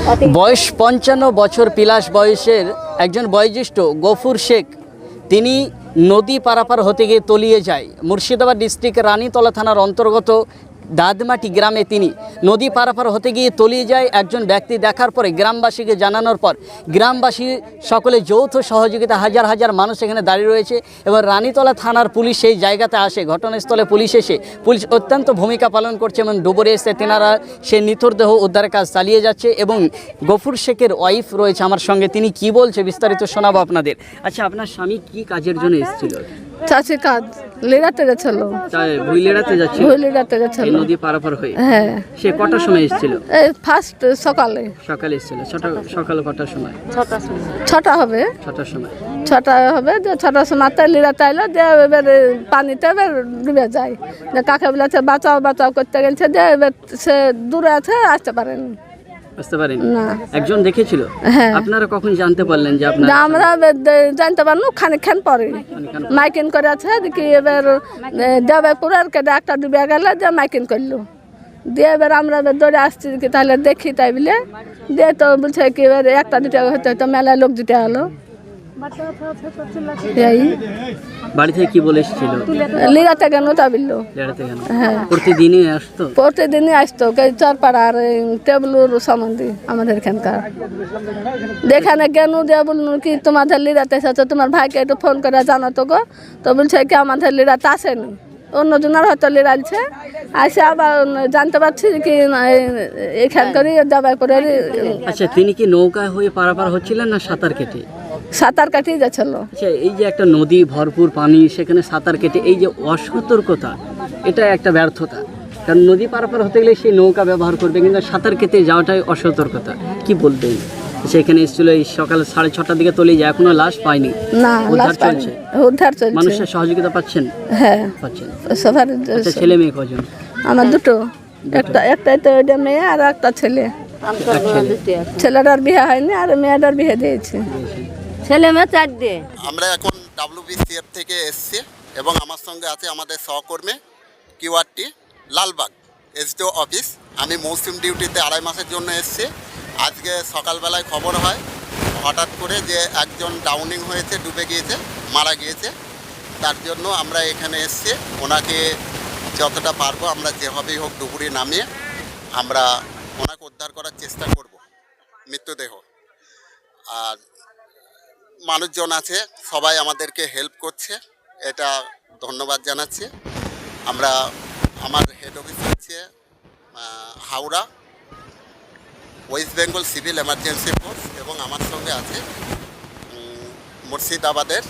বয়স 55 বছর পিলাস বয়সের একজন বয়োজ্যেষ্ঠ গফুর শেখ তিনি নদী পারাপার হতে গিয়ে তলিয়ে যায়। মুর্শিদাবাদ ডিস্ট্রিক্ট রানীতলা থানার অন্তর্গত দাদমাটি গ্রামে তিনি নদী পারাপার হতে গিয়ে তলিয়ে যায়। একজন ব্যক্তি দেখার পরে গ্রামবাসীকে জানানোর পর গ্রামবাসী সকলে যৌথ সহযোগিতা হাজার হাজার মানুষ এখানে দাঁড়িয়ে রয়েছে এবং রানীতলা থানার পুলিশ সেই জায়গাতে আসে। ঘটনাস্থলে পুলিশ এসে পুলিশ অত্যন্ত ভূমিকা পালন করছে এবং ডুবরে এসে তেনারা সেই নিথর দেহ উদ্ধারের কাজ চালিয়ে যাচ্ছে। এবং গফুর শেখের ওয়াইফ রয়েছে আমার সঙ্গে, তিনি কি বলছে বিস্তারিত শোনাবো আপনাদের। আচ্ছা, আপনার স্বামী কি কাজের জন্য এসেছিল? চাষি কাজ লেড়াতে গেছিল, ভুই লেড়াতে যাচ্ছিল, ভুই লেড়াতে গেছিল নদী পারাপার হয়ে। হ্যাঁ, সে কটার সময় এসেছিল? এই ফার্স্ট সকালে এসেছিল। সকাল কটার সময়? ছটা হবে, 6টার সময়। ছটা হবে যে ছটার সময় লেড়াতে আইলো দিয়ে এবার পানিতে এবার ডুবে যায়। যে কাকে বলেছে বাঁচাও বাঁচাও করতে গেছে, দিয়ে এবার সে দূরে আছে, আসতে পারেনি। বুঝতে পারেন না, একজন দেখেছিল। হ্যাঁ, আপনারা কখন জানতে পারলেন যে আপনার? আমরা জানতে পারলাম খানিকক্ষণ পরে মাইকিং করে আছে দেখি এবার দেবাইপুরের কেটে একটা ডুবে গেলে যে মাইকিং করলো, দিয়ে এবার আমরা এবার দৌড়ে আসছি কি তাহলে দেখি, তাই বলে দিয়ে তো বলছে কি এবার একটা দুটা হতে হয়তো মেলায় লোক দিতে হলো। বাড়ি থেকে কি বলে এসেছিল? লিরাতে কেন তা বললো। হ্যাঁ, প্রতিদিনই আসতো? প্রতিদিনই আসতো, চরপাড়ার টেবলুর সম্বন্ধে আমাদের এখানকার দেখানে কেন দিয়ে বললো কি তোমাদের লিরাতে এসেছে, তোমার ভাইকে একটু ফোন করে জানাতো গো। তো বলছে কি আমাদের লিরাতে আসেনি, অন্যজনের হয়তো লিরাইছে। আসে আবার জানতে পারছি কি এখানকারই দাবাই করে। আচ্ছা, তিনি কি নৌকা হয়ে পারাপার হচ্ছিলেন না সাঁতার কেটে? সাঁতার কাটিয়ে যাচ্ছিল। আচ্ছা, এই যে একটা নদী ভরপুর পানি, সেখানে সাঁতার কেটে এই যে অসতর্কতা, এটা একটা ব্যর্থতা। কারণ নদী পারাপার হতে গেলে সেই নৌকা ব্যবহার করবে, কিন্তু সাঁতার কেটে যাওয়াটাই অসতর্কতা। কি বলবেন? সেখানে এসেছিল এই সকাল 6:30টার দিকে তলিয়ে যায়, এখনো লাশ পায়নি। না, উদ্ধার চলছে। মানুষের সহযোগিতা পাচ্ছেন? হ্যাঁ, পাচ্ছেন। সবার। আচ্ছা, ছেলে মেয়ে কজন? আমার দুটো, একটাই তো ওইটা মেয়ে আর একটা ছেলে। ছেলেটার বিয়ে হয়নি আর মেয়েটার বিয়ে দিয়েছে। ছেলে মেয়ে 4 দিয়ে। আমরা এখন WBCF থেকে এসছি এবং আমার সঙ্গে আছে আমাদের সহকর্মী কিউআরটি লালবাগ SDO অফিস। আমি মৌসুম ডিউটিতে 2.5 মাসের জন্য এসছি। আজকে সকালবেলায় খবর হয় হঠাৎ করে যে একজন ডাউনিং হয়েছে, ডুবে গিয়েছে, মারা গিয়েছে। তার জন্য আমরা এখানে এসছি। ওনাকে যতটা পারবো আমরা যেভাবেই হোক ডুবুরি নামিয়ে আমরা ওনাকে উদ্ধার করার চেষ্টা করব, মৃতদেহ। আর মানুষজন আছে, সবাই আমাদেরকে হেল্প করছে, এটা ধন্যবাদ জানাচ্ছি। আমার হেড অফিস হচ্ছে Howrah, West Bengal civil emergency force, এবং আমার সঙ্গে আছে মুর্শিদাবাদের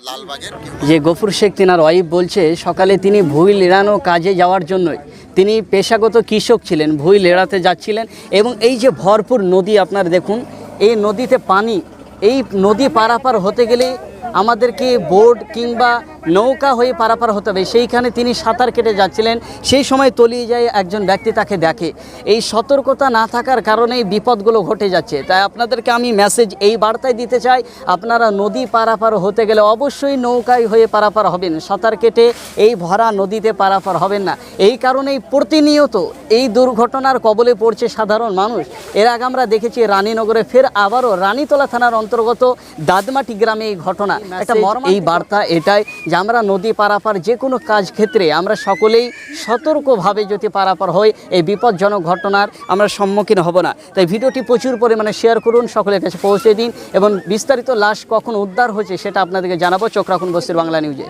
লালবাগের। যে গফুর শেখ তিনার ওয়াইফ বলছে সকালে তিনি ভুই লেড়ানো কাজে যাওয়ার জন্যই, তিনি পেশাগত কৃষক ছিলেন, ভুই লেড়াতে যাচ্ছিলেন। এবং এই যে ভরপুর নদী আপনারা দেখুন, এই নদীতে পানি, এই নদী পারাপার হতে গেলে আমাদেরকে বোট কিংবা নৌকা হয়ে পারাপার হতে হবে। সেইখানে তিনি সাঁতার কেটে যাচ্ছিলেন, সেই সময় তলিয়ে যায় একজন ব্যক্তি, তাকে দেখে। এই সতর্কতা না থাকার কারণেই বিপদগুলো ঘটে যাচ্ছে। তাই আপনাদেরকে আমি মেসেজ এই বার্তায় দিতে চাই, আপনারা নদী পারাপার হতে গেলে অবশ্যই নৌকায় হয়ে পারাপার হবেন, সাঁতার কেটে এই ভরা নদীতে পারাপার হবেন না। এই কারণেই প্রতিনিয়ত এই দুর্ঘটনার কবলে পড়ছে সাধারণ মানুষ। এর আগে আমরা দেখেছি রানীনগরে, ফের আবারও রানীতলা থানার অন্তর্গত দাদমাটি গ্রামে এই ঘটনা। একটা এই বার্তা এটাই যে আমরা নদী পারাপার যে কোনো কাজ ক্ষেত্রে আমরা সকলেই সতর্কভাবে যদি পারাপার হই, এই বিপজ্জনক ঘটনার আমরা সম্মুখীন হব না। তাই ভিডিওটি প্রচুর পরিমাণে শেয়ার করুন, সকলের কাছে পৌঁছে দিন, এবং বিস্তারিত লাশ কখন উদ্ধার হয়েছে সেটা আপনাদেরকে জানাবো। চোখ রাখুন বস্তির বাংলা নিউজে।